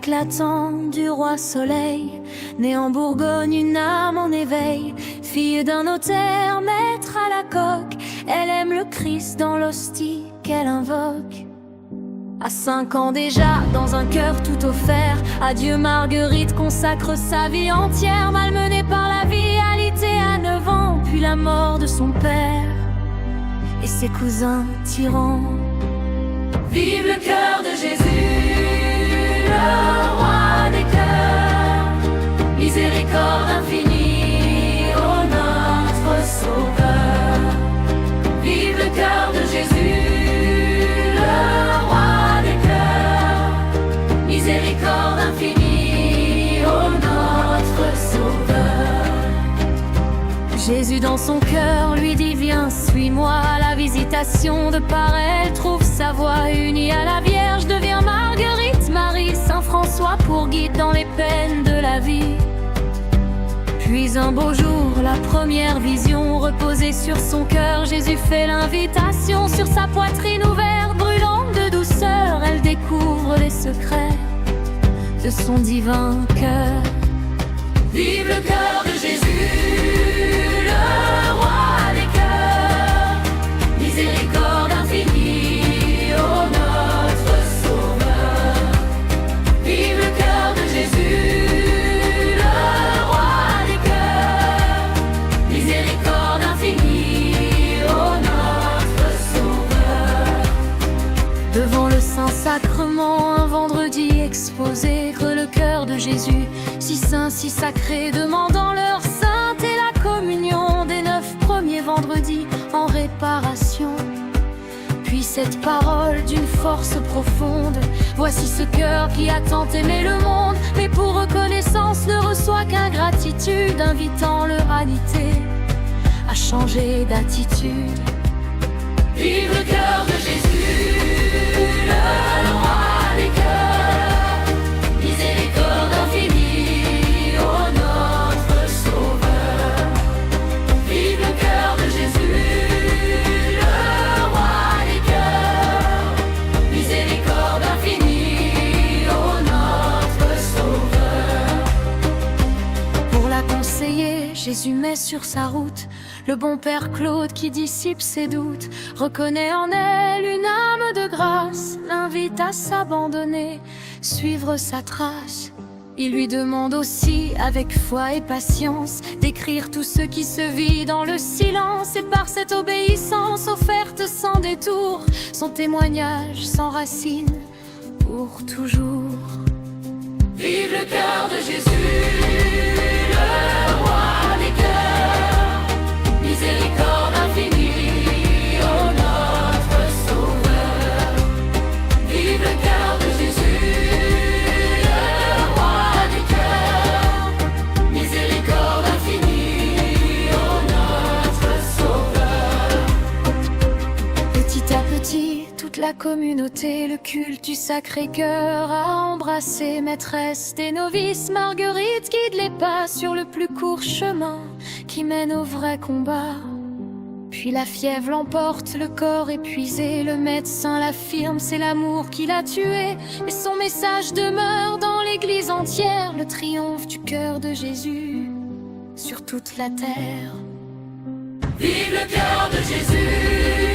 éclatant du roi soleil, née en Bourgogne, une âme en éveil, fille d'un notaire, maître à la coque. Elle aime le Christ dans l'hostie qu'elle invoque. À 5 ans déjà, dans un cœur tout offert, à Dieu Marguerite consacre sa vie entière. Malmenée par la vie, alitée à 9 ans, puis la mort de son père et ses cousins tyrans. Vive le cœur de Jésus, le roi des cœurs, miséricorde infinie, ô notre Sauveur. Vive le cœur de Jésus, le roi des cœurs, miséricorde infinie, ô notre Sauveur. Jésus dans son cœur lui dit viens, suis-moi. La visitation de par elle trouve sa voie, unie à la Vierge devient Marguerite Marie, Saint François pour guide dans les peines de la vie. Puis un beau jour, la première vision, reposée sur son cœur, Jésus fait l'invitation. Sur sa poitrine ouverte, brûlante de douceur, elle découvre les secrets de son divin cœur. Vive le cœur de Jésus, le roi des cœurs, miséricorde infinie, ô notre Sauveur. Vive le cœur de Jésus, le roi des cœurs, miséricorde infinie, ô notre Sauveur. Devant le Saint-Sacrement, un vendredi exposé, que le cœur de Jésus, si saint, si sacré, demandant leur sainte et la communion des 9 premiers vendredis en réparation. Puis cette parole d'une force profonde, voici ce cœur qui a tant aimé le monde, mais pour reconnaissance ne reçoit qu'ingratitude, invitant l'humanité à changer d'attitude. Vive le cœur de Jésus, le roi des cœurs, miséricorde infinie, ô notre Sauveur. Vive le cœur de Jésus, le roi des cœurs, miséricorde infinie, ô notre Sauveur. Pour la conseiller, Jésus met sur sa route le bon Père Claude qui dissipe ses doutes, reconnaît en elle une âme de grâce, l'invite à s'abandonner, suivre sa trace. Il lui demande aussi, avec foi et patience, d'écrire tout ce qui se vit dans le silence. Et par cette obéissance offerte sans détour, son témoignage s'enracine pour toujours. Vive le cœur de Jésus, le roi des cœurs, miséricorde infinie, ô notre Sauveur. Vive le cœur de Jésus, le roi des cœurs, miséricorde infinie, ô notre Sauveur. Petit à petit, toute la communauté, le culte du Sacré-Cœur a embrassé. Maîtresse des novices, Marguerite guide les pas sur le plus court chemin qui mène au vrai combat. Puis la fièvre l'emporte, le corps épuisé, le médecin l'affirme, c'est l'amour qui l'a tué. Et son message demeure dans l'église entière, le triomphe du cœur de Jésus sur toute la terre. Vive le cœur de Jésus!